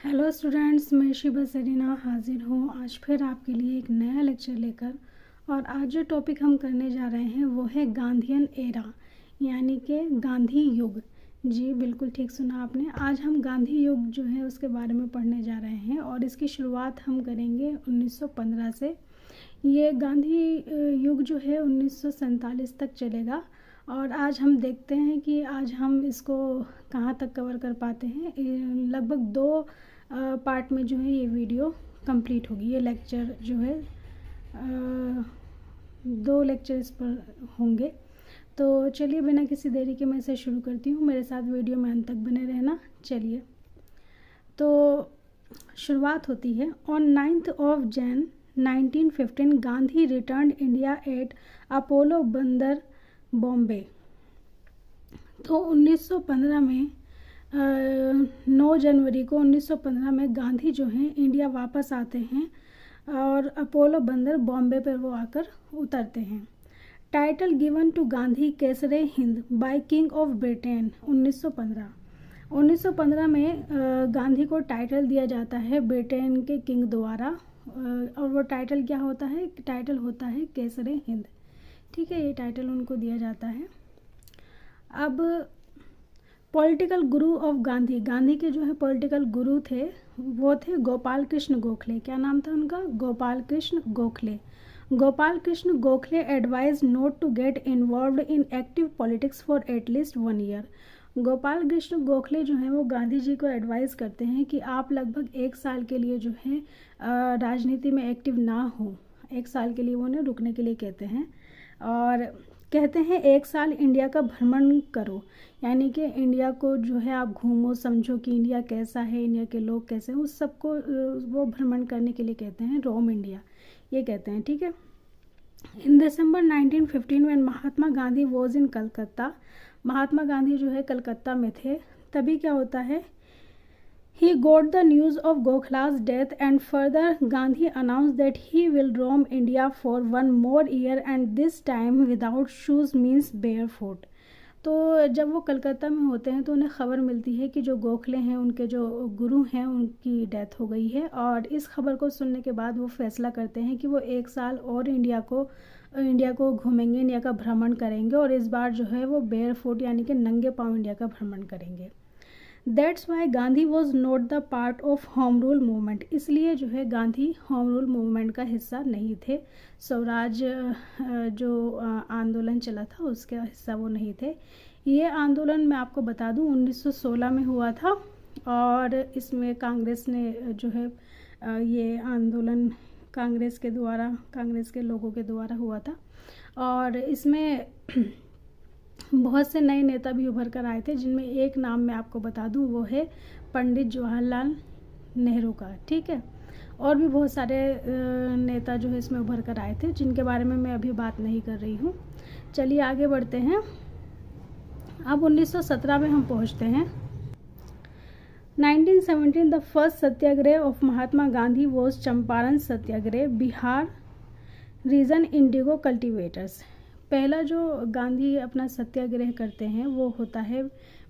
Hello students, मैं Shiva Serena हाजिर हूँ आज फिर आपके लिए एक नया लेक्चर लेकर। और आज जो टॉपिक हम करने जा रहे हैं वो है गांधीयन एरा, यानी कि गांधी युग। जी बिल्कुल ठीक सुना आपने। आज हम गांधी युग जो है उसके बारे में पढ़ने जा रहे हैं और इसकी शुरुआत हम करेंगे 1915 से। ये गांधी युग जो है 1947 तक चलेगा। और आज हम देखते हैं कि आज हम इसको कहाँ तक कवर कर पाते हैं। लगभग 2 पार्ट में जो है ये वीडियो कंप्लीट होगी। ये लेक्चर जो है 2 लेक्चर इस पर होंगे। तो चलिए बिना किसी देरी के मैं इसे शुरू करती हूँ। मेरे साथ वीडियो में अंत तक बने रहना। चलिए तो शुरुआत होती है। On 9th of Jan 1915 Gandhi return India at Apollo बंदर बॉम्बे। तो 1915 में 9 जनवरी को 1915 में गांधी जो हैं इंडिया वापस आते हैं और अपोलो बंदर बॉम्बे पर वो आकर उतरते हैं। Title given to Gandhi Kaisar-e Hind by king of Britain 1915 में गांधी को टाइटल दिया जाता है ब्रिटेन के किंग द्वारा। और वो टाइटल क्या होता है? टाइटल होता है केसरे हिंद। ठीक है, ये टाइटल उनको दिया जाता है। अब political Guru of Gandhi, Gandhi के जो है पॉलिटिकल गुरु थे वो थे गोपाल कृष्ण गोखले। क्या नाम था उनका? Gopal Krishna Gokhale. Gopal Krishna Gokhale advise not to get involved in active politics for at least 1 year. Gopal Krishna Gokhale जो हैं वो गांधी जी को एडवाइस करते हैं कि आप लगभग 1 साल के लिए जो है राजनीति में एक्टिव ना हो। 1 साल के लिए वो उन्हें रुकने के लिए कहते हैं और कहते हैं 1 साल इंडिया का भ्रमण करो, यानी कि इंडिया को जो है आप घूमो, समझो कि इंडिया कैसा है, इंडिया के लोग कैसे हैं, उस सबको वो भ्रमण करने के लिए कहते हैं। रोम इंडिया ये कहते हैं। ठीक है। In December 1915 when Mahatma Gandhi was in Calcutta, Mahatma Gandhi जो है कलकत्ता में थे, तभी क्या होता है, he got the news of Gokhala's death and further Gandhi announced that he will roam India for 1 more year and this time without shoes means barefoot। तो जब वो कलकत्ता में होते हैं तो उन्हें खबर मिलती है कि जो गोखले हैं उनके जो गुरु हैं उनकी डेथ हो गई है। और इस खबर को सुनने के बाद वो फैसला करते हैं कि वो 1 साल और इंडिया को घूमेंगे, इंडिया का भ्रमण करेंगे और इस बार जो है वो बेयर फुट यानी कि नंगे पाँव इंडिया का भ्रमण करेंगे। That's why Gandhi was not the part of home rule movement. इसलिए जो है गांधी होम रूल मूवमेंट का हिस्सा नहीं थे। स्वराज जो आंदोलन चला था उसका हिस्सा वो नहीं थे। ये आंदोलन मैं आपको बता दूं 1916 में हुआ था और इसमें कांग्रेस ने जो है ये आंदोलन कांग्रेस के लोगों के द्वारा हुआ था। और इसमें बहुत से नए नेता भी उभर कर आए थे, जिनमें एक नाम मैं आपको बता दूं वो है पंडित जवाहरलाल नेहरू का। ठीक है। और भी बहुत सारे नेता जो है इसमें उभर कर आए थे, जिनके बारे में मैं अभी बात नहीं कर रही हूँ। चलिए आगे बढ़ते हैं। अब 1917 में हम पहुँचते हैं। 1917 the first satyagraha of Mahatma Gandhi was Champaran satyagraha, Bihar region indigo cultivators. पहला जो गांधी अपना सत्याग्रह करते हैं वो होता है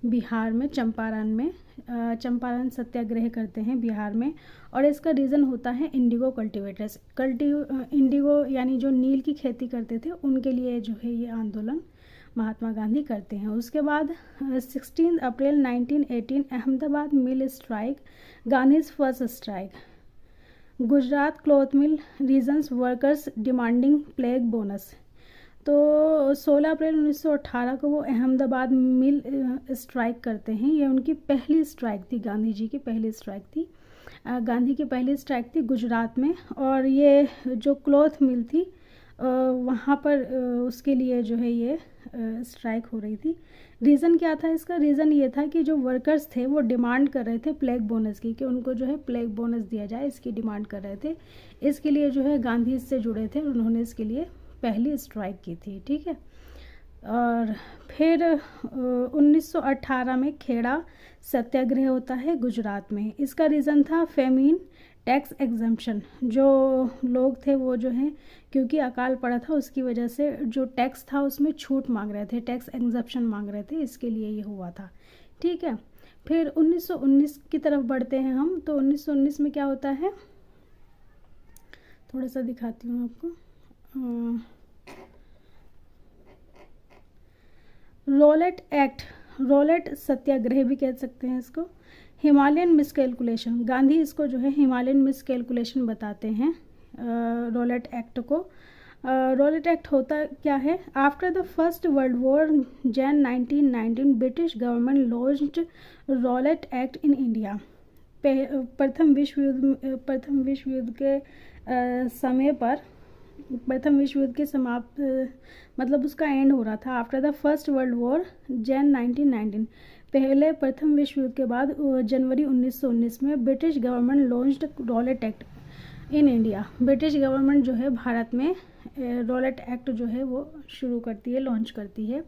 बिहार में, चंपारण सत्याग्रह करते हैं बिहार में। और इसका रीज़न होता है इंडिगो कल्टिवेटर्स। इंडिगो यानी जो नील की खेती करते थे उनके लिए जो है ये आंदोलन महात्मा गांधी करते हैं। उसके बाद 16 April 1918 Ahmedabad mill strike, Gandhi's first strike. Gujarat cloth mill reasons workers demanding plague bonus. तो 16 अप्रैल 1918 को वो अहमदाबाद मिल स्ट्राइक करते हैं। ये उनकी पहली स्ट्राइक थी, गांधी जी की पहली स्ट्राइक थी। गांधी की पहली स्ट्राइक थी गुजरात में। और ये जो क्लॉथ मिल थी वहाँ पर उसके लिए जो है ये स्ट्राइक हो रही थी। रीज़न क्या था इसका? रीज़न ये था कि जो वर्कर्स थे वो डिमांड कर रहे थे प्लेग बोनस की, कि उनको जो है प्लेग बोनस दिया जाए, इसकी डिमांड कर रहे थे। इसके लिए जो है गांधी इससे जुड़े थे, उन्होंने इसके लिए पहली स्ट्राइक की थी। ठीक है। और फिर 1918 में खेड़ा सत्याग्रह होता है गुजरात में। इसका रीज़न था फेमिन टैक्स एग्जम्पशन। जो लोग थे वो जो है क्योंकि अकाल पड़ा था उसकी वजह से जो टैक्स था उसमें छूट मांग रहे थे, टैक्स एग्जम्पशन मांग रहे थे, इसके लिए ये हुआ था। ठीक है। फिर 1919 की तरफ बढ़ते हैं हम। तो 1919 में क्या होता है, थोड़ा सा दिखाती हूँ आपको। रोलेट एक्ट, रोलेट सत्याग्रह भी कह सकते हैं इसको। हिमालयन मिसकैलकुलेशन, गांधी इसको जो है हिमालयन मिसकैलकुलेशन बताते हैं रोलेट एक्ट को। रोलेट एक्ट होता क्या है, after the first world war Jan 1919 British government launched Rowlatt Act in India. प्रथम विश्व युद्ध के समय पर, प्रथम विश्व युद्ध के समाप्त मतलब उसका एंड हो रहा था। After the first world war Jan 1919, पहले प्रथम विश्व युद्ध के बाद जनवरी 1919 में British government launched Rowlatt Act in India. British government जो है भारत में रोलेट एक्ट जो है वो शुरू करती है, लॉन्च करती है।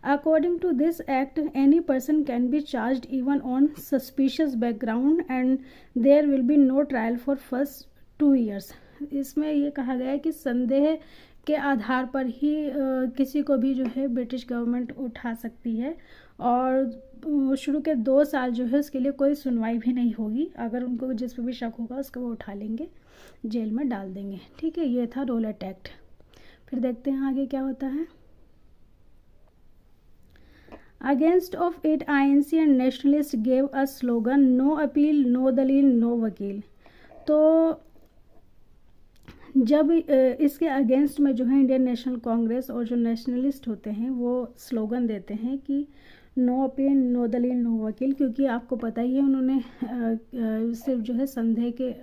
According to this act any person can be charged even on suspicious background and there will be no trial for first 2 years। इसमें ये कहा गया है कि संदेह के आधार पर ही किसी को भी जो है ब्रिटिश गवर्नमेंट उठा सकती है, और शुरू के 2 साल जो है उसके लिए कोई सुनवाई भी नहीं होगी। अगर उनको जिस पर भी शक होगा उसको वो उठा लेंगे, जेल में डाल देंगे। ठीक है, ये था रोलेट एक्ट। फिर देखते हैं आगे क्या होता है। Against of it INC and nationalist gave a slogan no appeal no dalil no vakil. तो जब इसके अगेंस्ट में जो है इंडियन नेशनल कांग्रेस और जो नेशनलिस्ट होते हैं वो स्लोगन देते हैं कि no appeal no dalil no वकील, क्योंकि आपको पता ही है उन्होंने सिर्फ जो है संदेह के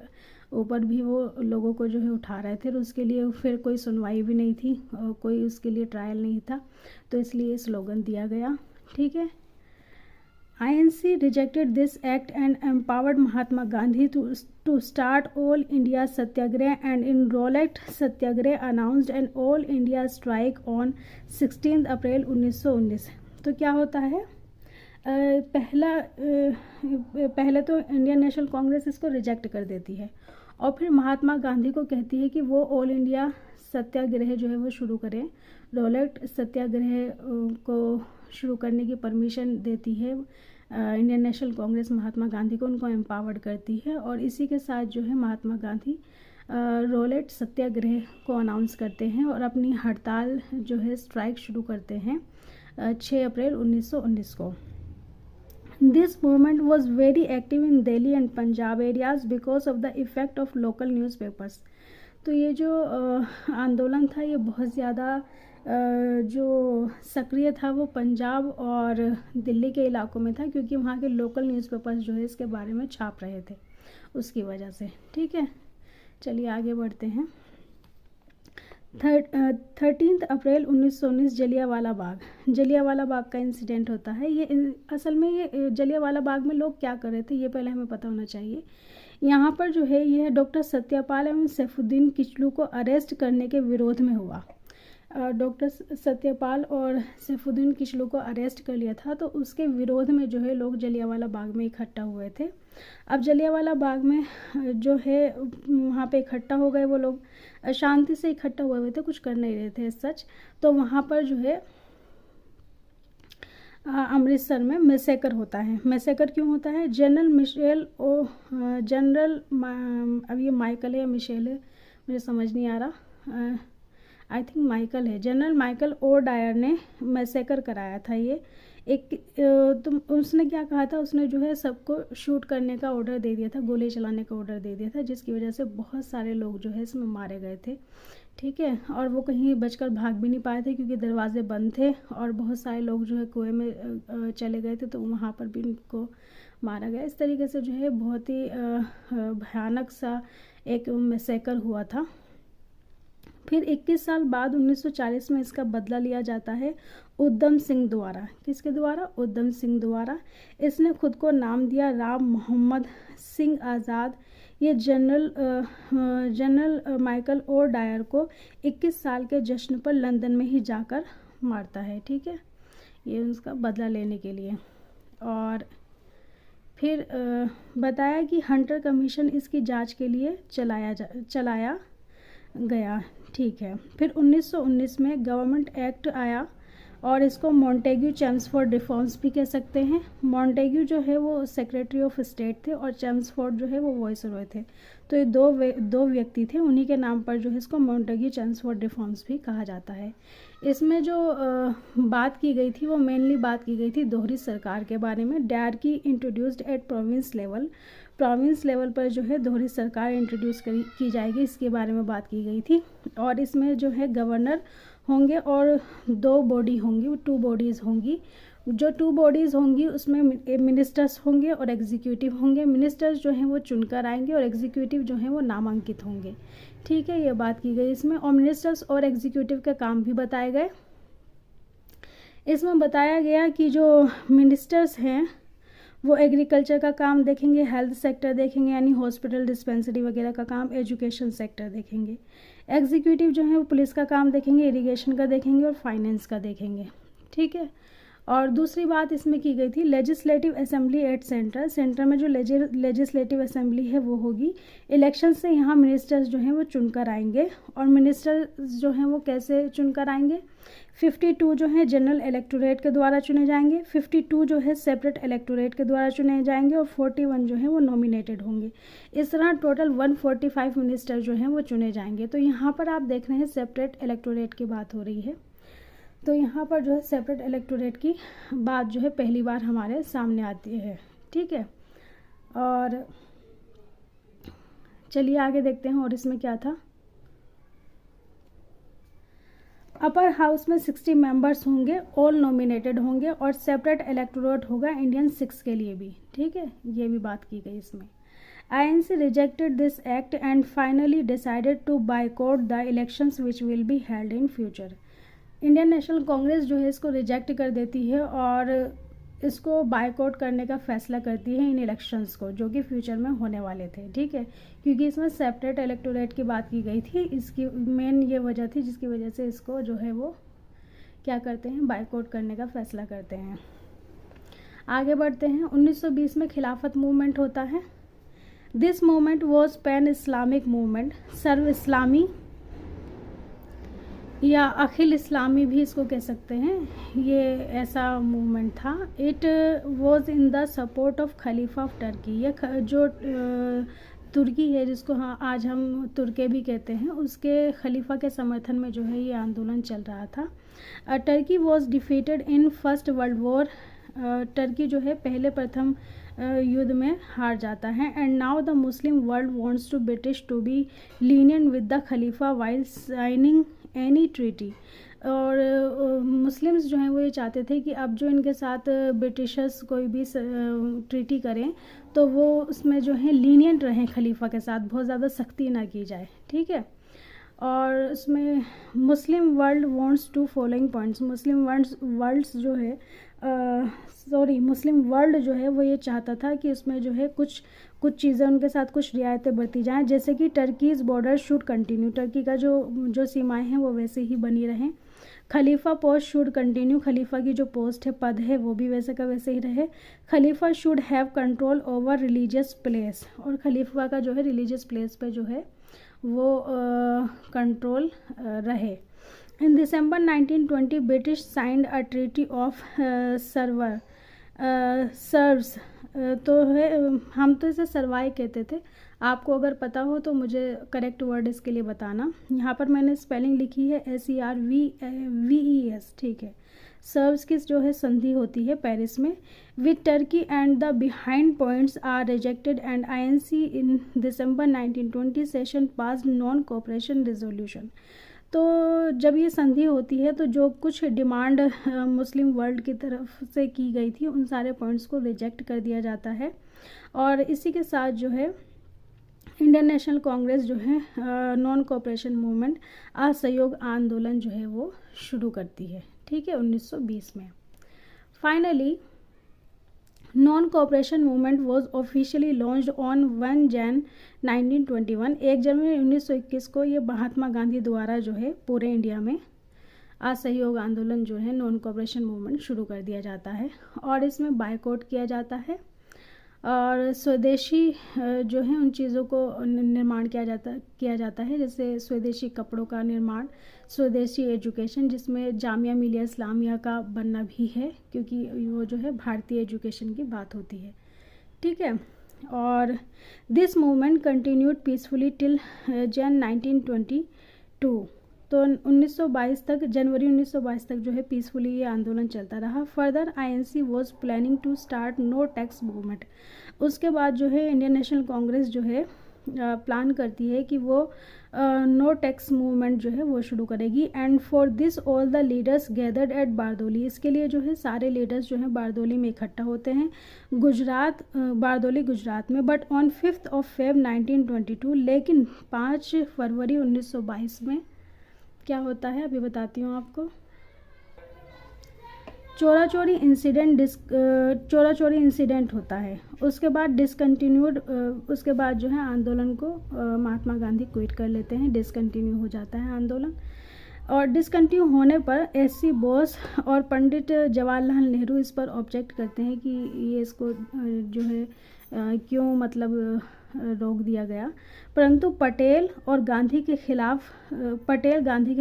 ऊपर भी वो लोगों को जो है उठा रहे थे, और उसके लिए फिर कोई सुनवाई भी नहीं थी, कोई उसके लिए ट्रायल नहीं था, तो इसलिए स्लोगन दिया गया। ठीक है, INC rejected this act and empowered Mahatma Gandhi to start All India Satyagrah, and in Rolex Satyagrah announced an All India strike on 16 अप्रैल 1919। तो क्या होता है, पहले तो इंडियन नेशनल कांग्रेस इसको रिजेक्ट कर देती है, और फिर महात्मा गांधी को कहती है कि वो ऑल इंडिया सत्याग्रह जो है वो शुरू करें। रोलेट सत्याग्रह को शुरू करने की परमिशन देती है इंडियन नेशनल कांग्रेस महात्मा गांधी को, उनको एम्पावर्ड करती है, और इसी के साथ जो है महात्मा गांधी रोलेट सत्याग्रह को अनाउंस करते हैं और अपनी हड़ताल जो है स्ट्राइक शुरू करते हैं 6 अप्रैल 1919 को। This movement was very active in Delhi and Punjab areas because of the effect of local newspapers। तो ये जो आंदोलन था ये बहुत ज़्यादा जो सक्रिय था वो पंजाब और दिल्ली के इलाकों में था, क्योंकि वहाँ के लोकल न्यूज़पेपर्स जो है इसके बारे में छाप रहे थे, उसकी वजह से। ठीक है, चलिए आगे बढ़ते हैं। 13 अप्रैल 1919 जलियांवाला बाग का इंसिडेंट होता है। ये असल में ये जलियांवाला बाग में लोग क्या कर रहे थे ये पहले हमें पता होना चाहिए। यहाँ पर जो है ये डॉक्टर सत्यपाल एवं सैफुद्दीन किचलू को अरेस्ट करने के विरोध में हुआ। डॉक्टर सत्यपाल और सैफुद्दीन किचलू को अरेस्ट कर लिया था, तो उसके विरोध में जो है लोग जलियांवाला बाग में इकट्ठा हुए थे। अब जलियांवाला बाग में जो है वहाँ पे इकट्ठा हो गए वो लोग, शांति से इकट्ठा हुए थे, कुछ कर नहीं रहे थे सच। तो वहाँ पर जो है अमृतसर में मैसेकर होता है। मैसेकर क्यों होता है? अब ये माइकल है या मिशेल है मुझे समझ नहीं आ रहा, आई थिंक माइकल है। जनरल माइकल ओ डायर ने मैसेकर कराया था ये तो उसने क्या कहा था, उसने जो है सबको शूट करने का ऑर्डर दे दिया था, गोली चलाने का ऑर्डर दे दिया था, जिसकी वजह से बहुत सारे लोग जो है इसमें मारे गए थे। ठीक है, और वो कहीं बचकर भाग भी नहीं पाए थे क्योंकि दरवाजे बंद थे, और बहुत सारे लोग जो है कुएं में चले गए थे, तो वहाँ पर भी उनको मारा गया। इस तरीके से जो है बहुत ही भयानक सा एक मैसेकर हुआ था। फिर 21 साल बाद 1940 में इसका बदला लिया जाता है उधम सिंह द्वारा। किसके द्वारा? उधम सिंह द्वारा। इसने खुद को नाम दिया राम मोहम्मद सिंह आज़ाद। ये जनरल माइकल ओ डायर को 21 साल के जश्न पर लंदन में ही जाकर मारता है। ठीक है, ये उसका बदला लेने के लिए। और फिर बताया कि हंटर कमीशन इसकी जांच के लिए चलाया गया। ठीक है, फिर 1919 में गवर्नमेंट एक्ट आया और इसको मॉन्टेग्यू चेम्सफोर्ड रिफॉर्म्स भी कह सकते हैं। मॉन्टेग्यू जो है वो सेक्रेटरी ऑफ स्टेट थे और चेम्सफोर्ड जो है वो वॉइसरॉय थे। तो ये दो व्यक्ति थे, उन्हीं के नाम पर जो है इसको मॉन्टेग्यू चेम्सफोर्ड रिफॉर्म्स भी कहा जाता है। इसमें जो बात की गई थी वो मेनली बात की गई थी दोहरी सरकार के बारे में। Dyarchy introduced at province level, province level पर जो है दोहरी सरकार इंट्रोड्यूस की जाएगी, इसके बारे में बात की गई थी। और इसमें जो है गवर्नर होंगे और 2 बॉडी होंगी, 2 बॉडीज़ होंगी। जो 2 बॉडीज़ होंगी उसमें मिनिस्टर्स होंगे और एग्जीक्यूटिव होंगे। मिनिस्टर्स जो हैं वो चुनकर आएंगे और एग्जीक्यूटिव जो हैं वो नामांकित होंगे। ठीक है, ये बात की गई इसमें। और मिनिस्टर्स और एग्जीक्यूटिव के काम भी बताए गए। इसमें बताया गया कि जो मिनिस्टर्स हैं वो एग्रीकल्चर का काम देखेंगे, हेल्थ सेक्टर देखेंगे यानी हॉस्पिटल डिस्पेंसरी वगैरह का काम, एजुकेशन सेक्टर देखेंगे। एग्जीक्यूटिव जो है वो पुलिस का काम देखेंगे, इरिगेशन का देखेंगे और फाइनेंस का देखेंगे। ठीक है। और दूसरी बात इसमें की गई थी legislative assembly at centre, centre में जो लेजिस्लेटिव असेंबली है वो होगी। इलेक्शन से यहाँ मिनिस्टर्स जो हैं वो चुनकर आएंगे। और मिनिस्टर्स जो हैं वो कैसे चुनकर आएंगे? 52 जो है जनरल इलेक्टोरेट के द्वारा चुने जाएंगे, 52 जो है सेपरेट इलेक्टोरेट के द्वारा चुने जाएंगे और 41 जो है वो नॉमिनेटेड होंगे। इस तरह टोटल 145 मिनिस्टर जो हैं वो चुने जाएंगे। तो यहाँ पर आप देख रहे हैं सेपरेट इलेक्टोरेट की बात हो रही है। तो यहाँ पर जो है सेपरेट इलेक्टोरेट की बात जो है पहली बार हमारे सामने आती है। ठीक है, और चलिए आगे देखते हैं और इसमें क्या था। अपर हाउस में 60 मेंबर्स होंगे, ऑल नॉमिनेटेड होंगे और सेपरेट इलेक्टोरेट होगा इंडियन 6 के लिए भी। ठीक है, ये भी बात की गई इसमें। INC rejected this act and finally decided to boycott the elections which will be held in future. Indian national Congress जो है इसको रिजेक्ट कर देती है और इसको बाइकआउट करने का फैसला करती है इन इलेक्शंस को, जो कि फ्यूचर में होने वाले थे। ठीक है, क्योंकि इसमें सेपरेट इलेक्टोरेट की बात की गई थी, इसकी मेन ये वजह थी जिसकी वजह से इसको जो है वो क्या करते हैं, बाइकआउट करने का फैसला करते हैं। आगे बढ़ते हैं। 1920 में खिलाफत मूवमेंट होता है। This movement was pan Islamic movement, सर्व इस्लामी या अखिल इस्लामी भी इसको कह सकते हैं, ये ऐसा मूवमेंट था। It was in the support of Khalifa of Turkey, ये जो तुर्की है जिसको हाँ आज हम तुर्के भी कहते हैं, उसके खलीफा के समर्थन में जो है ये आंदोलन चल रहा था। Turkey was defeated in first world war, Turkey जो है पहले प्रथम युद्ध में हार जाता है। And now the Muslim world wants to British to be lenient with the Khalifa while signing any treaty. और मुस्लिम्स जो हैं वो ये चाहते थे कि अब जो इनके साथ ब्रिटिशर्स कोई भी ट्रीटी करें तो वो उसमें जो है लीनियंट रहें खलीफा के साथ, बहुत ज़्यादा सख्ती ना की जाए। ठीक है, और उसमें Muslim world wants to following points, Muslim world जो है वो ये चाहता था कि उसमें जो है कुछ चीज़ें उनके साथ कुछ रियायतें बरती जाएं, जैसे कि Turkey's border should continue, Turkey का जो सीमाएं हैं वो वैसे ही बनी रहें। खलीफा पोस्ट शुड कंटिन्यू, खलीफा की जो पोस्ट है, पद है, वो भी वैसे का वैसे ही रहे। खलीफा should have control over religious place, और खलीफा का जो है रिलीजियस प्लेस पे जो है वो कंट्रोल रहे। इन December 1920 British signed a treaty of serves, तो है हम तो इसे सरवाई कहते थे, आपको अगर पता हो तो मुझे करेक्ट वर्ड इसके लिए बताना। यहाँ पर मैंने स्पेलिंग लिखी है SERVES। ठीक है, सर्व्स की जो है संधि होती है पेरिस में। With Turkey and the behind points are rejected and INC in December 1920 session pass non cooperation resolution. तो जब ये संधि होती है तो जो कुछ डिमांड मुस्लिम वर्ल्ड की तरफ से की गई थी उन सारे पॉइंट्स को रिजेक्ट कर दिया जाता है। और इसी के साथ जो है इंडियन नेशनल कांग्रेस जो है नॉन कोऑपरेशन मूवमेंट, असहयोग आंदोलन जो है वो शुरू करती है। ठीक है, 1920 में। Finally non cooperation movement was officially launched on 1 Jan 1921, 1 जनवरी 1921 को ये महात्मा गांधी द्वारा जो है पूरे इंडिया में असहयोग आंदोलन जो है नॉन कोऑपरेशन मूवमेंट शुरू कर दिया जाता है और इसमें बायकॉट किया जाता है। और स्वदेशी जो है उन चीज़ों को निर्माण किया जाता है, जैसे स्वदेशी कपड़ों का निर्माण, स्वदेशी एजुकेशन, जिसमें जामिया मिलिया इस्लामिया का बनना भी है, क्योंकि वो जो है भारतीय एजुकेशन की बात होती है। ठीक है। और this movement continued peacefully till जन 1922। तो 1922 तक, जनवरी 1922 तक जो है पीसफुली ये आंदोलन चलता रहा। Further INC was planning to start no tax movement. उसके बाद जो है इंडियन नेशनल कांग्रेस जो है प्लान करती है कि वो नो टैक्स मूवमेंट जो है वो शुरू करेगी। And for this all the leaders gathered eight Bardoli. इसके लिए जो है सारे लीडर्स जो हैं बारदोली में इकट्ठा होते हैं, बारदोली गुजरात में। बट ऑन 5 February 1922, लेकिन 5 फरवरी 1922 में क्या होता है अभी बताती हूँ आपको। चोरा चोरी इंसिडेंट होता है। उसके बाद डिसकंटिन्यूड, उसके बाद जो है आंदोलन को महात्मा गांधी क्विट कर लेते हैं, डिसकंटिन्यू हो जाता है आंदोलन। और डिसकंटिन्यू होने पर एससी बोस और पंडित जवाहरलाल नेहरू इस पर ऑब्जेक्ट करते हैं कि ये इसको जो है क्यों मतलब रोक दिया गया। परंतु पटेल गांधी के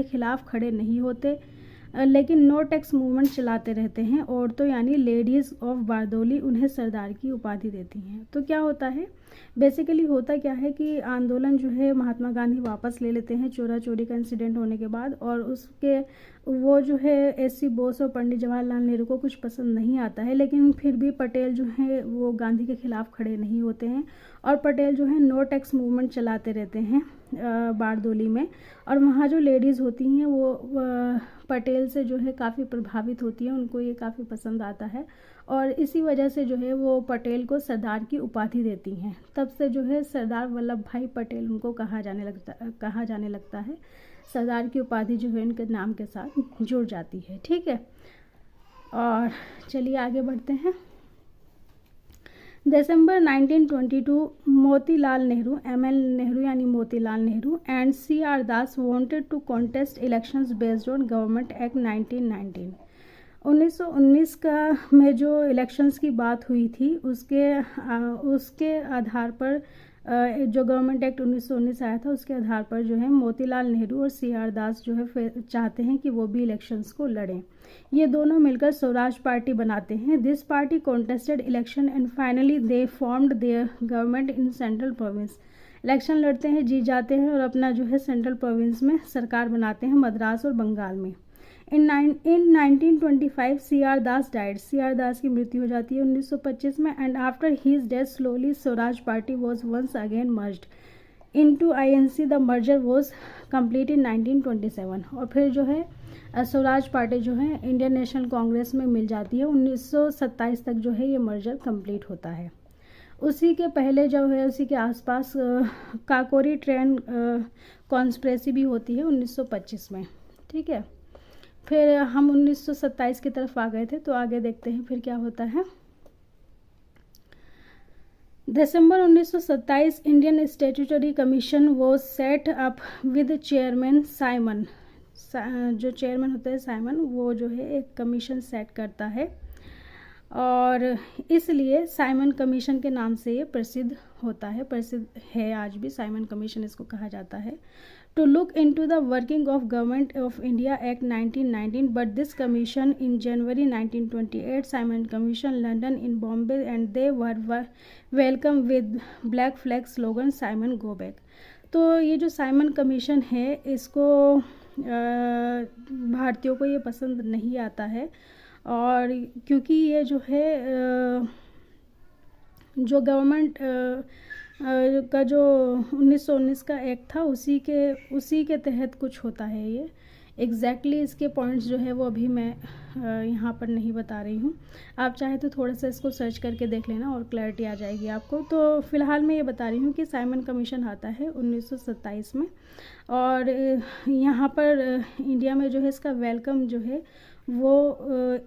खिलाफ खड़े नहीं होते, लेकिन नो टैक्स मूवमेंट चलाते रहते हैं। औरतों यानी लेडीज़ ऑफ बारदोली उन्हें सरदार की उपाधि देती हैं। तो क्या होता है, बेसिकली होता क्या है कि आंदोलन जो है महात्मा गांधी वापस ले लेते हैं चोरा चोरी का इंसिडेंट होने के बाद। और उसके वो जो है एससी बोस और पंडित जवाहरलाल नेहरू को कुछ पसंद नहीं आता है, लेकिन फिर भी पटेल जो है वो गांधी के खिलाफ खड़े नहीं होते हैं। और पटेल जो है नो टैक्स मूवमेंट चलाते रहते हैं बारदोली में। और वहाँ जो लेडीज़ होती हैं वो पटेल से जो है काफ़ी प्रभावित होती हैं, उनको ये काफ़ी पसंद आता है। और इसी वजह से जो है वो पटेल को सरदार की उपाधि देती हैं। तब से जो है सरदार वल्लभ भाई पटेल उनको कहा जाने लगता है। सरदार की उपाधि जो है उनके नाम के साथ जुड़ जाती है। ठीक है, और चलिए आगे बढ़ते हैं। दिसंबर 1922, मोतीलाल नेहरू, ML नेहरू यानी Motilal Nehru and CR Das wanted to contest elections based on government act 1919। 1919 का में जो इलेक्शंस की बात हुई थी उसके आधार पर जो गवर्नमेंट एक्ट 1919 आया था उसके आधार पर जो है मोतीलाल नेहरू और CR दास जो है चाहते हैं कि वो भी इलेक्शंस को लड़ें। ये दोनों मिलकर स्वराज पार्टी बनाते हैं। This party contested election and finally they formed there government in central province. Election लड़ते हैं, जीत जाते हैं और अपना जो है सेंट्रल प्रोविंस में सरकार बनाते हैं, मद्रास और बंगाल में। In 1925 CR Das died. CR Das की मृत्यु हो जाती है 1925 में। And after his death slowly Swaraj party was once again merged into INC। The merger was complete in 1927। और फिर जो है स्वराज पार्टी जो है इंडियन नेशनल कांग्रेस में मिल जाती है। 1927 तक जो है ये मर्जर कंप्लीट होता है। उसी के पहले जो है उसी के आसपास काकोरी ट्रेन कॉन्स्पिरेसी भी होती है 1925 में। ठीक है, फिर हम 1927 की तरफ आ गए थे, तो आगे देखते हैं फिर क्या होता है। दिसंबर 1927, Indian statutory commission was set up with chairman Simon. जो चेयरमैन होता है साइमन, वो जो है एक कमीशन सेट करता है और इसलिए साइमन कमीशन के नाम से ये प्रसिद्ध है आज भी। साइमन कमीशन इसको कहा जाता है। To look into the working of government of India act 1919, but this commission in January 1928 Simon commission London in Bombay and they were welcome with black flag slogan Simon go back. तो ये जो Simon commission है इसको भारतीयों को ये पसंद नहीं आता है, और क्योंकि ये जो है जो गवर्नमेंट का जो 1919 का एक्ट था उसी के तहत कुछ होता है। ये एग्जैक्टली इसके पॉइंट्स जो है वो अभी मैं यहाँ पर नहीं बता रही हूँ। आप चाहे तो थोड़ा सा इसको सर्च करके देख लेना और क्लैरिटी आ जाएगी आपको। तो फ़िलहाल मैं ये बता रही हूँ कि साइमन कमीशन आता है 1927 में, और यहाँ पर इंडिया में जो है इसका वेलकम जो है वो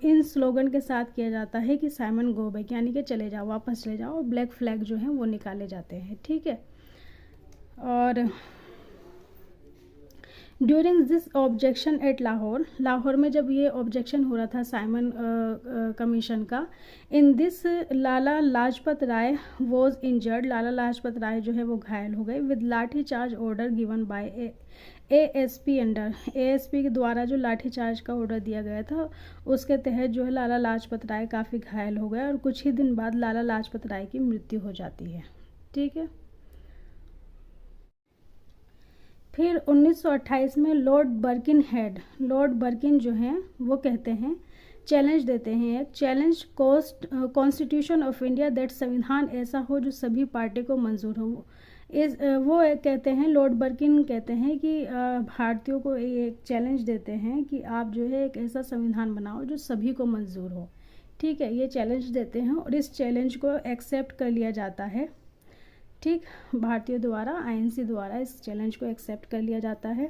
इन स्लोगन के साथ किया जाता है कि साइमन गो बैक, यानी कि चले जाओ, वापस चले जाओ। और ब्लैक फ्लैग जो है वो निकाले जाते हैं। ठीक है, और during this objection at Lahore, Lahore में जब ये ऑब्जेक्शन हो रहा था साइमन कमीशन का, in this Lala Lajpat Rai was injured, Lala Lajpat Rai जो है वो घायल हो गए। With lathi charge order given by ASP under, ASP के द्वारा जो लाठी चार्ज का ऑर्डर दिया गया था उसके तहत जो है लाला लाजपत राय काफ़ी घायल हो गए और कुछ ही दिन बाद लाला लाजपत राय की मृत्यु हो जाती है। ठीक है। फिर 1928 में लॉर्ड बर्किन हेड, लॉर्ड बर्किन जो हैं वो कहते हैं, चैलेंज देते हैं, एक challenge constitution of India that संविधान ऐसा हो जो सभी पार्टी को मंजूर हो। वो कहते हैं, लॉर्ड बर्किन कहते हैं कि भारतीयों को एक चैलेंज देते हैं कि आप जो है एक ऐसा संविधान बनाओ जो सभी को मंजूर हो। ठीक है, ये चैलेंज देते हैं और इस चैलेंज को एक्सेप्ट कर लिया जाता है। ठीक, भारतीयों द्वारा, INC द्वारा इस चैलेंज को एक्सेप्ट कर लिया जाता है।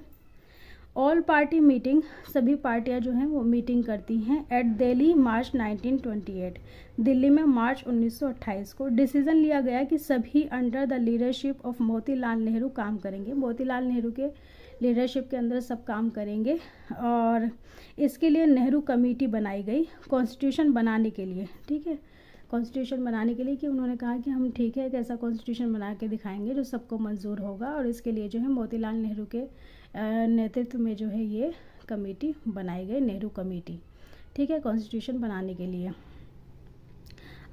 ऑल पार्टी मीटिंग, सभी पार्टियां जो हैं वो मीटिंग करती हैं एट दिल्ली मार्च 1928, दिल्ली में मार्च 1928 को डिसीजन लिया गया कि सभी under the leadership of Motilal Nehru काम करेंगे। मोतीलाल नेहरू के लीडरशिप के अंदर सब काम करेंगे और इसके लिए नेहरू कमेटी बनाई गई कॉन्स्टिट्यूशन बनाने के लिए। ठीक है, कॉन्स्टिट्यूशन बनाने के लिए कि उन्होंने कहा कि हम ठीक है एक ऐसा कॉन्स्टिट्यूशन बना के दिखाएंगे जो सबको मंजूर होगा, और इसके लिए जो है मोतीलाल नेहरू के नेतृत्व में जो है ये कमेटी बनाई गई, नेहरू कमेटी। ठीक है, कॉन्स्टिट्यूशन बनाने के लिए।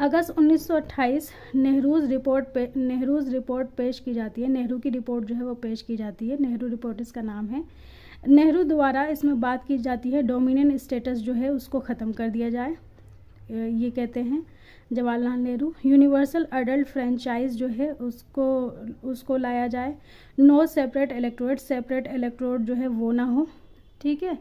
अगस्त 1928 नेहरूज़ रिपोर्ट पेश की जाती है, नेहरू की रिपोर्ट जो है वो पेश की जाती है, नेहरू रिपोर्ट इसका नाम है। नेहरू द्वारा इसमें बात की जाती है डोमिनियन स्टेटस जो है उसको ख़त्म कर दिया जाए, ये कहते हैं Jawaharlal Nehru. Universal adult franchise जो है उसको लाया जाए। नो सेपरेट इलेक्टोरेट जो है वो ना हो। ठीक है,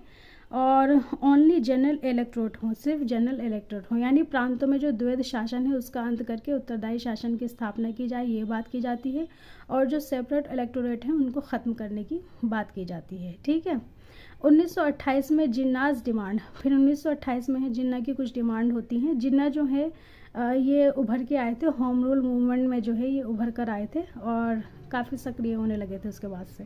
और ओनली जनरल इलेक्टोरेट हो, सिर्फ जनरल इलेक्टोरेट हो, यानी प्रांतों में जो द्वैध शासन है उसका अंत करके उत्तरदायी शासन की स्थापना की जाए, ये बात की जाती है। और जो सेपरेट इलेक्टोरेट हैं उनको ख़त्म करने की बात की जाती है। ठीक है, 1928 में जिन्नाज डिमांड, फिर 1928 में है जिन्ना की कुछ डिमांड होती हैं। जिन्ना जो है ये उभर के आए थे, होम रूल मूवमेंट में जो है ये उभर कर आए थे और काफ़ी सक्रिय होने लगे थे उसके बाद से।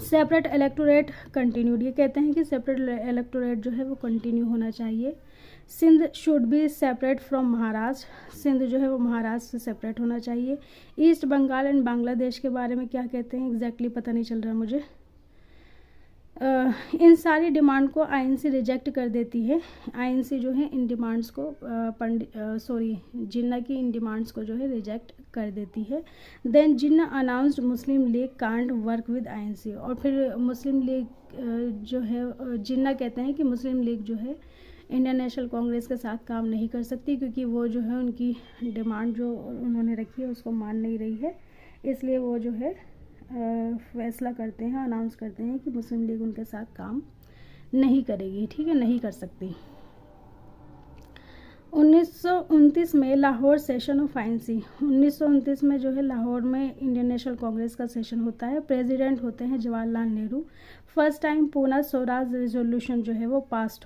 सेपरेट इलेक्टोरेट कंटिन्यूड, ये कहते हैं कि सेपरेट इलेक्टोरेट जो है वो कंटिन्यू होना चाहिए। Sindh should be separate from Maharashtra, Sindh जो है वो महाराष्ट्र से सेपरेट होना चाहिए। ईस्ट बंगाल एंड बांग्लादेश के बारे में क्या कहते हैं एग्जैक्टली पता नहीं चल रहा मुझे। इन सारी डिमांड को INC रिजेक्ट कर देती है। INC जो है इन डिमांड्स को जिन्ना की इन डिमांड्स को जो है रिजेक्ट कर देती है। Then Jinnah announced Muslim League can't work with INC, और फिर मुस्लिम लीग जो है जिन्ना कहते हैं कि मुस्लिम लीग जो है इंडियन नेशनल कांग्रेस के साथ काम नहीं कर सकती, क्योंकि वो जो है उनकी डिमांड जो उन्होंने रखी है उसको मान नहीं रही है, इसलिए वो जो है फैसला करते हैं, अनाउंस करते हैं कि मुस्लिम लीग उनके साथ काम नहीं करेगी। ठीक है, नहीं कर सकती। 1929 में लाहौर सेशन ऑफ INC, 1929 में जो है लाहौर में इंडियन नेशनल कांग्रेस का सेशन होता है। प्रेसिडेंट होते हैं Jawaharlal Nehru. First time Poona Swaraj resolution जो है वो पास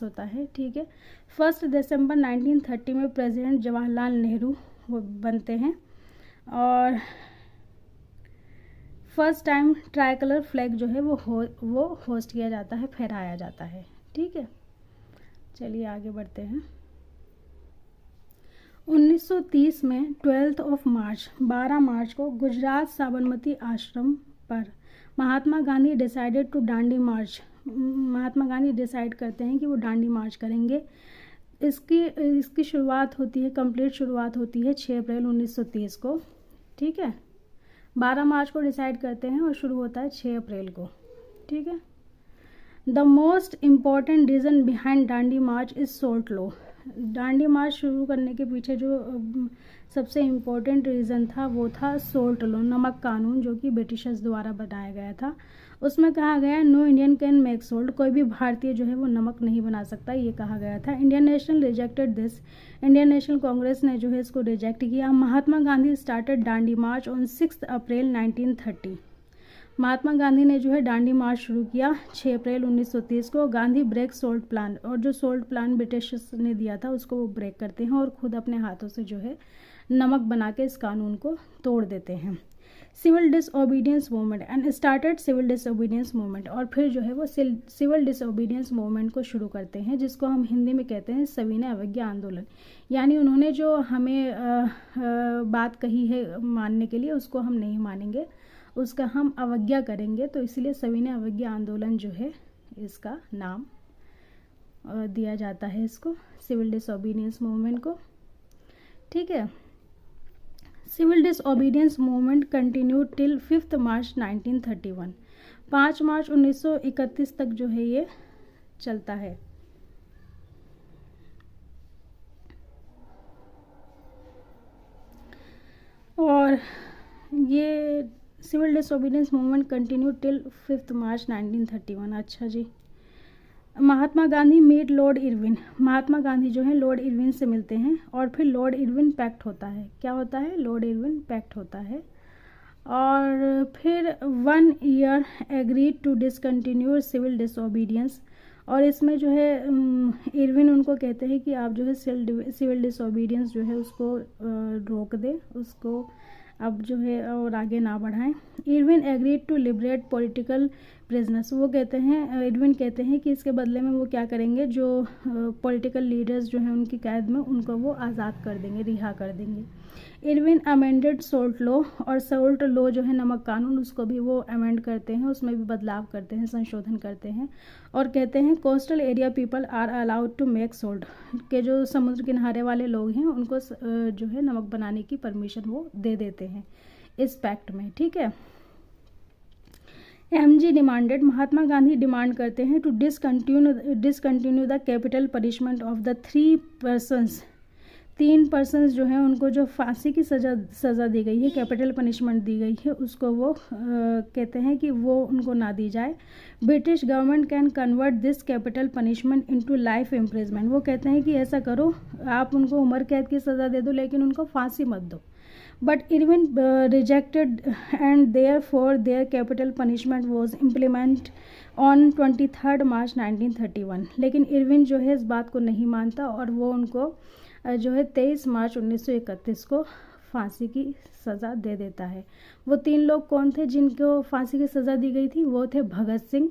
होता है। ठीक है, 1 दिसंबर 1930 में प्रेसिडेंट जवाहरलाल नेहरू वो बनते हैं और first time try colour flag जो है वो होस्ट किया जाता है, फहराया जाता है। ठीक है, चलिए आगे बढ़ते हैं। 1930 में 12 मार्च को गुजरात साबरमती आश्रम पर Mahatma Gandhi decided to Dandi march, Mahatma Gandhi decide करते हैं कि वो दांडी मार्च करेंगे। इसकी शुरुआत होती है, कंप्लीट शुरुआत होती है 6 अप्रैल 1930 को। ठीक है, 12 मार्च को डिसाइड करते हैं और शुरू होता है 6 अप्रैल को। ठीक है, the most important reason behind Dandi march is salt law, Dandi march शुरू करने के पीछे जो सबसे इम्पोर्टेंट रीज़न था वो था सोल्ट लॉ, नमक कानून, जो कि ब्रिटिशर्स द्वारा बनाया गया था। उसमें कहा गया no Indian can make salt, कोई भी भारतीय जो है वो नमक नहीं बना सकता, ये कहा गया था। Indian National rejected this, Indian national Congress ने जो है इसको रिजेक्ट किया। Mahatma Gandhi started Dandi March on 6 April 1930, Mahatma Gandhi ने जो है दांडी मार्च शुरू किया 6 अप्रैल 1930 को। गांधी ब्रेक सोल्ट प्लान, और जो सोल्ट प्लान ब्रिटिशर्स ने दिया था उसको वो ब्रेक करते हैं और खुद अपने हाथों से जो है नमक बना के इस कानून को तोड़ देते हैं। Civil disobedience movement and started civil disobedience movement, और फिर जो है वो सिविल डिसओबीडियंस मूवमेंट को शुरू करते हैं, जिसको हम हिंदी में कहते हैं सविनय अवज्ञा आंदोलन। यानी उन्होंने जो हमें बात कही है मानने के लिए, उसको हम नहीं मानेंगे, उसका हम अवज्ञा करेंगे, तो इसलिए सविनय अवज्ञा आंदोलन जो है इसका नाम दिया जाता है इसको, सिविल डिसओबीडियंस मूवमेंट को। ठीक है। Civil disobedience movement continue till 5 मार्च 1931, 5 मार्च 1931 तक जो है ये चलता है। और ये civil disobedience movement continue till 5 मार्च 1931। अच्छा जी। Mahatma Gandhi meet Lord Irwin, Mahatma Gandhi जो है लॉर्ड इरविन से मिलते हैं, और फिर लॉर्ड इरविन पैक्ट होता है। क्या होता है? लॉर्ड इरविन पैक्ट होता है। और फिर 1 year agreed to discontinue civil disobedience, और इसमें जो है इरविन उनको कहते हैं कि आप जो है सिविल डिसओबीडियंस जो है उसको रोक दें, उसको अब जो है और आगे ना बढ़ाएं। Irwin agreed to liberate political prisoners, वो कहते हैं, इरविन कहते हैं कि इसके बदले में वो क्या करेंगे, जो पॉलिटिकल लीडर्स जो हैं उनकी कैद में, उनको वो आज़ाद कर देंगे, रिहा कर देंगे। इरविन अमेंडेड सोल्ट लॉ, और सोल्ट लॉ जो है नमक कानून, उसको भी वो अमेंड करते हैं, उसमें भी बदलाव करते हैं, संशोधन करते हैं, और कहते हैं coastal area people are allowed to make salt, के जो समुद्र किनारे वाले लोग हैं उनको जो है नमक बनाने की परमिशन वो दे देते हैं इस पैक्ट में। ठीक है। MG demanded, Mahatma Gandhi demand करते हैं to discontinue the capital punishment of the 3 persons, 3 persons जो हैं उनको जो फांसी की सज़ा दी गई है, कैपिटल पनिशमेंट दी गई है, उसको वो कहते हैं कि वो उनको ना दी जाए। British government can convert this capital punishment into life imprisonment, वो कहते हैं कि ऐसा करो, आप उनको उम्र कैद की सज़ा दे दो, लेकिन उनको फांसी मत दो। But Irwin rejected and therefore their capital punishment was implement on 23 मार्च 1931, लेकिन इरविन जो है इस बात को नहीं मानता, और वो उनको जो है 23 मार्च 1931 को फांसी की सज़ा दे देता है। वो 3 लोग कौन थे जिनको फांसी की सज़ा दी गई थी? वो थे भगत सिंह,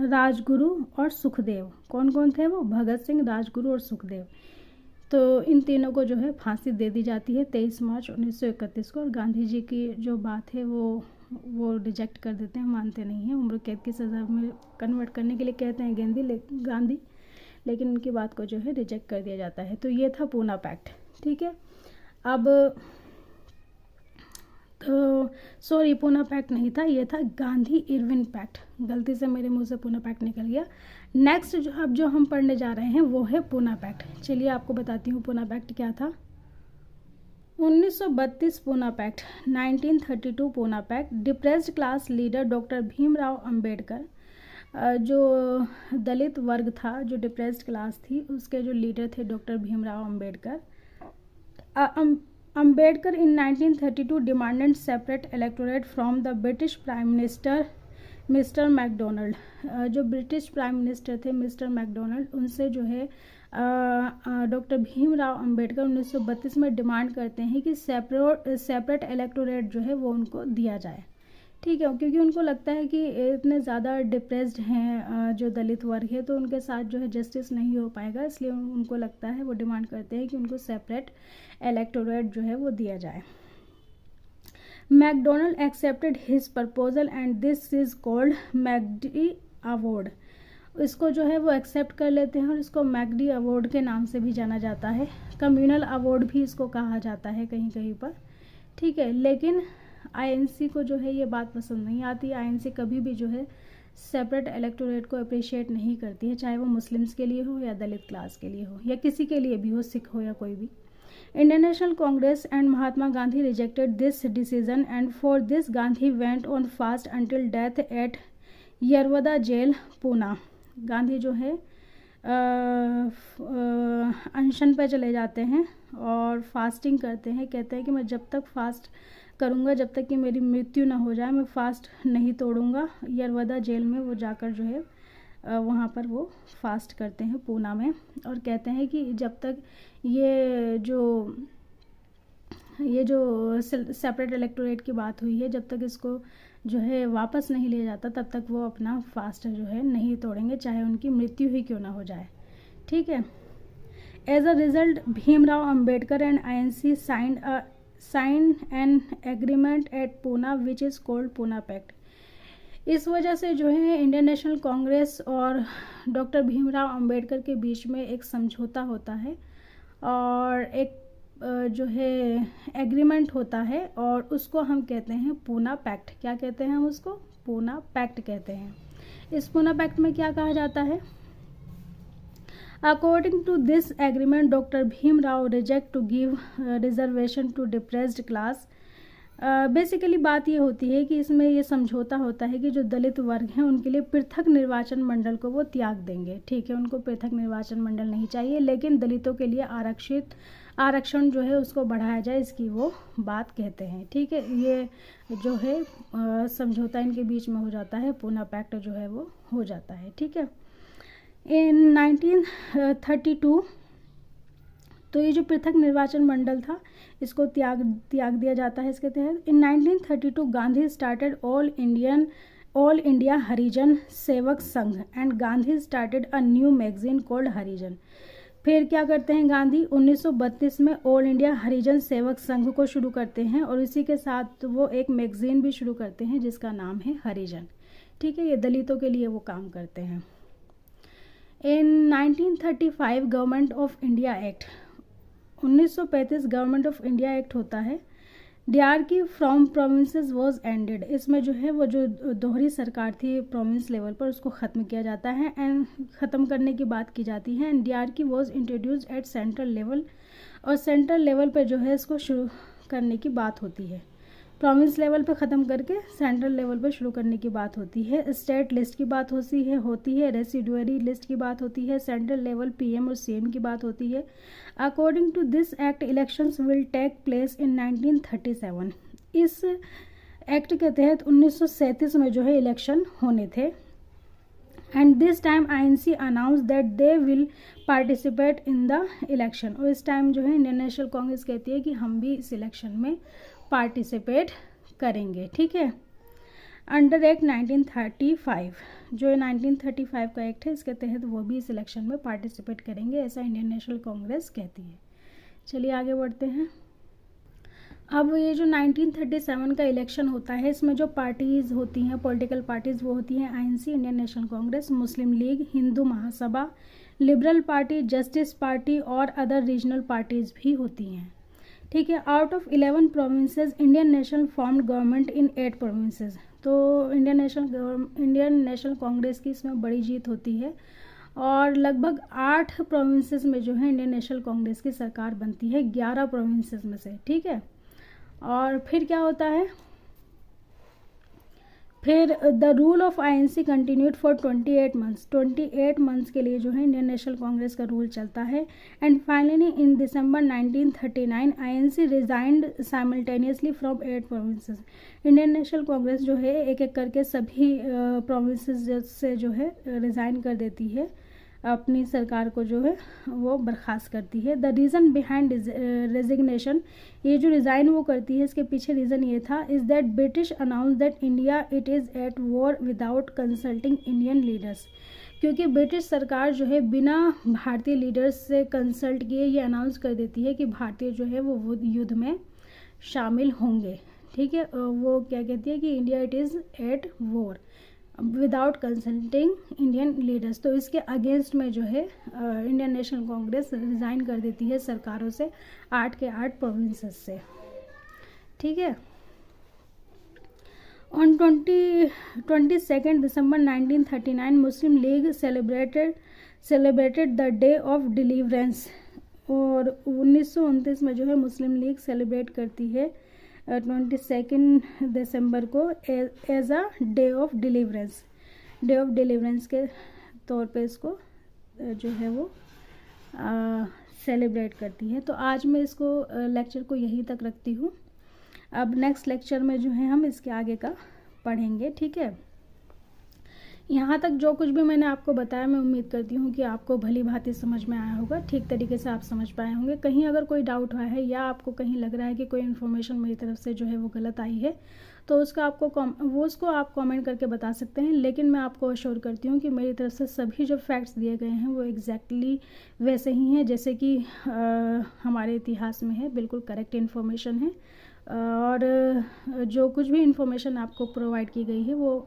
राजगुरु और सुखदेव। कौन कौन थे वो? भगत सिंह, राजगुरु और सुखदेव। तो इन तीनों को जो है फांसी दे दी जाती है 23 मार्च 1931 को, और गांधी जी की जो बात है वो रिजेक्ट कर देते हैं, मानते नहीं हैं, उम्र कैद की सज़ा में कन्वर्ट करने के लिए कहते हैं गांधी, लेकिन उनकी बात को जो है रिजेक्ट कर दिया जाता है। तो ये था पूना पैक्ट। ठीक है। अब तो सॉरी, पूना पैक्ट नहीं था, ये था गांधी इरविन पैक्ट, गलती से मेरे मुंह से पूना पैक्ट निकल गया। नेक्स्ट जो हम पढ़ने जा रहे हैं वो है पूना पैक्ट। चलिए आपको बताती हूँ पूना पैक्ट क्या था। 1932 Poona pact, 1932 Poona pact. Depressed class leader doctor Bhimrao Ambedkar, जो दलित वर्ग था, जो डिप्रेस्ड क्लास थी, उसके जो लीडर थे doctor Bhimrao Ambedkar. Ambedkar in 1932 demanded separate electorate from the British prime minister mister McDonald, जो ब्रिटिश प्राइम मिनिस्टर थे मिस्टर मैकडोनल्ड, उनसे जो है डॉक्टर भीमराव अंबेडकर 1932 में डिमांड करते हैं कि सेपरेट इलेक्टोरेट जो है वो उनको दिया जाए। ठीक है, क्योंकि उनको लगता है कि इतने ज़्यादा डिप्रेस्ड हैं जो दलित वर्ग है, तो उनके साथ जो है जस्टिस नहीं हो पाएगा, इसलिए उनको लगता है, वो डिमांड करते हैं कि उनको सेपरेट इलेक्टोरेट जो है वो दिया जाए। McDonald accepted his proposal and this is called McD award, इसको जो है वो एक्सेप्ट कर लेते हैं और इसको मैकडी अवार्ड के नाम से भी जाना जाता है। कम्युनल अवार्ड भी इसको कहा जाता है कहीं कहीं पर। ठीक है, लेकिन आईएनसी को जो है ये बात पसंद नहीं आती। आईएनसी कभी भी जो है सेपरेट इलेक्टोरेट को अप्रिशिएट नहीं करती है, चाहे वो मुस्लिम्स के लिए हो या दलित क्लास के लिए हो या किसी के लिए भी हो, सिख हो या कोई भी। International Congress and Mahatma Gandhi rejected this decision and for this Gandhi went on fast until death at Yerwada jail, Poona. Gandhi जो है अनशन पे चले जाते हैं और फास्टिंग करते हैं। कहते हैं कि मैं जब तक फास्ट करूँगा, जब तक कि मेरी मृत्यु ना हो जाए, मैं फास्ट नहीं तोड़ूंगा। यरवदा जेल में वो जाकर जो है वहाँ पर वो फास्ट करते हैं पूना में, और कहते हैं कि जब तक ये जो ये जो सेपरेट इलेक्टोरेट की बात हुई है, जब तक इसको जो है वापस नहीं लिया जाता तब तक वो अपना फास्ट जो है नहीं तोड़ेंगे, चाहे उनकी मृत्यु ही क्यों ना हो जाए। ठीक है। As a result Bhimrao Ambedkar and INC signed an agreement at Poona which is called Poona pact. इस वजह से जो है इंडियन नेशनल कांग्रेस और डॉक्टर भीमराव अंबेडकर के बीच में एक समझौता होता है और एक जो है एग्रीमेंट होता है, और उसको हम कहते हैं पूना पैक्ट। क्या कहते हैं हम उसको? पूना पैक्ट कहते हैं। इस पूना पैक्ट में क्या कहा जाता है? According to this agreement doctor Bhimrao reject to give reservation to depressed class. Basically बात ये होती है कि इसमें ये समझौता होता है कि जो दलित वर्ग हैं उनके लिए पृथक निर्वाचन मंडल को वो त्याग देंगे। ठीक है, उनको पृथक निर्वाचन मंडल नहीं चाहिए, लेकिन दलितों के लिए आरक्षण जो है उसको बढ़ाया जाए, इसकी वो बात कहते हैं। ठीक है, ये जो है समझौता इनके बीच में हो जाता है, पूना पैक्ट जो है वो हो जाता है। ठीक है। इन 1932 तो ये जो पृथक निर्वाचन मंडल था इसको त्याग दिया जाता है इसके तहत। In 1932 Gandhi started All India Harijan Sevak Sangh and Gandhi started a new magazine called Harijan. फिर क्या करते हैं गांधी? 1932 में ऑल इंडिया हरिजन सेवक संघ को शुरू करते हैं और इसी के साथ वो एक मैगजीन भी शुरू करते हैं जिसका नाम है हरिजन। ठीक है, ये दलितों के लिए वो काम करते हैं। इन 1935 government of India act, 1935 government of India act होता है। डियार्की फ्रॉम प्रोविंसेस वॉज एंडेड। इसमें जो है वो जो दोहरी सरकार थी प्रोविंस लेवल पर उसको ख़त्म किया जाता है एंड ख़त्म करने की बात की जाती है। And diarchy was introduced at central level, और सेंट्रल लेवल पर जो है इसको शुरू करने की बात होती है। प्रोविंस लेवल पे ख़त्म करके सेंट्रल लेवल पे शुरू करने की बात होती है। स्टेट लिस्ट की बात होती है रेसिडुअरी लिस्ट की बात होती है, सेंट्रल लेवल PM और CM की बात होती है। According to this act elections will take place in 1937। इस एक्ट के तहत 1937 में जो है इलेक्शन होने थे। And this time INC announce that they will participate in the election. और इस टाइम जो है इंडियन नेशनल कांग्रेस कहती है कि हम भी इस इलेक्शन में पार्टिसिपेट करेंगे। ठीक है। अंडर एक्ट 1935, जो 1935 का एक्ट है इसके तहत वो भी इस इलेक्शन में पार्टिसिपेट करेंगे, ऐसा इंडियन नेशनल कांग्रेस कहती है। चलिए आगे बढ़ते हैं। अब ये जो 1937 का इलेक्शन होता है इसमें जो पार्टीज़ होती हैं, पॉलिटिकल पार्टीज़, वो होती हैं INC इंडियन नेशनल कांग्रेस, मुस्लिम league, Hindu Mahasabha, liberal party, justice party और अदर रीजनल पार्टीज़ भी होती हैं। ठीक है। Out of 11 provinces Indian national formed government in 8 provinces. तो इंडियन नेशनल कांग्रेस की इसमें बड़ी जीत होती है और लगभग 8 प्रोविंसेस में जो है इंडियन नेशनल कांग्रेस की सरकार बनती है, 11 प्रोविंसेस में से। ठीक है। और फिर क्या होता है? फिर the rule of INC continued for 28 months. 28 months के लिए जो है इंडियन नेशनल कांग्रेस का रूल चलता है। And finally in December 1939 INC resigned simultaneously from 8 provinces. Indian national Congress जो है एक एक करके सभी प्रोविंसेस से जो है रिज़ाइन कर देती है, अपनी सरकार को जो है वो बर्खास्त करती है। द रीज़न बिहाइंड रेजिग्नेशन, ये जो रिज़ाइन वो करती है इसके पीछे रीज़न ये था, is that British announce that India it is at war without consulting Indian leaders. क्योंकि ब्रिटिश सरकार जो है बिना भारतीय लीडर्स से कंसल्ट किए ये अनाउंस कर देती है कि भारतीय जो है वो युद्ध में शामिल होंगे। ठीक है। वो क्या कहती है कि India it is at war without consulting Indian leaders. तो इसके अगेंस्ट में जो है इंडियन नेशनल कांग्रेस रिज़ाइन कर देती है सरकारों से, 8 के 8 प्रोविंसेस से। ठीक है। On 22 December 1939 Muslim league celebrated the day of deliverance. और 1929 में जो है मुस्लिम लीग सेलिब्रेट करती है 22 दिसंबर को as a day of deliverance के तौर पे इसको जो है वो सेलिब्रेट करती है। तो आज मैं इसको लेक्चर को यहीं तक रखती हूँ। अब नेक्स्ट लेक्चर में जो है हम इसके आगे का पढ़ेंगे। ठीक है। यहाँ तक जो कुछ भी मैंने आपको बताया, मैं उम्मीद करती हूँ कि आपको भली भांति समझ में आया होगा, ठीक तरीके से आप समझ पाए होंगे। कहीं अगर कोई डाउट हुआ है या आपको कहीं लग रहा है कि कोई इन्फॉर्मेशन मेरी तरफ से जो है वो गलत आई है, तो उसका उसको आप कमेंट करके बता सकते हैं। लेकिन मैं आपको अश्योर करती हूँ कि मेरी तरफ से सभी जो फैक्ट्स दिए गए हैं वो एग्जैक्टली वैसे ही हैं जैसे कि हमारे इतिहास में है, बिल्कुल करेक्ट इन्फॉर्मेशन है। और जो कुछ भी इन्फॉर्मेशन आपको प्रोवाइड की गई है वो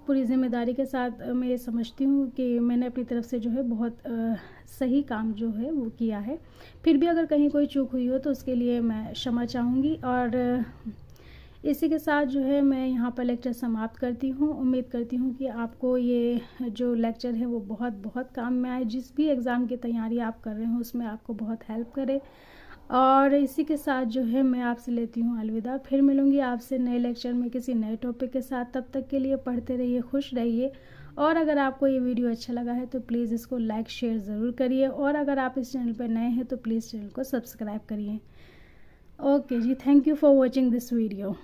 पूरी ज़िम्मेदारी के साथ मैं ये समझती हूँ कि मैंने अपनी तरफ से जो है बहुत सही काम जो है वो किया है। फिर भी अगर कहीं कोई चूक हुई हो तो उसके लिए मैं क्षमा चाहूँगी। और इसी के साथ जो है मैं यहाँ पर लेक्चर समाप्त करती हूँ। उम्मीद करती हूँ कि आपको ये जो लेक्चर है वो बहुत बहुत काम में आए। जिस भी एग्ज़ाम की तैयारी आप कर रहे हो उसमें आपको बहुत हेल्प करे। और इसी के साथ जो है मैं आपसे लेती हूँ अलविदा। फिर मिलूँगी आपसे नए लेक्चर में किसी नए टॉपिक के साथ। तब तक के लिए पढ़ते रहिए, खुश रहिए। और अगर आपको ये वीडियो अच्छा लगा है तो प्लीज़ इसको लाइक शेयर ज़रूर करिए। और अगर आप इस चैनल पर नए हैं तो प्लीज़ चैनल को सब्सक्राइब करिए। ओके जी, thank you for watching this video.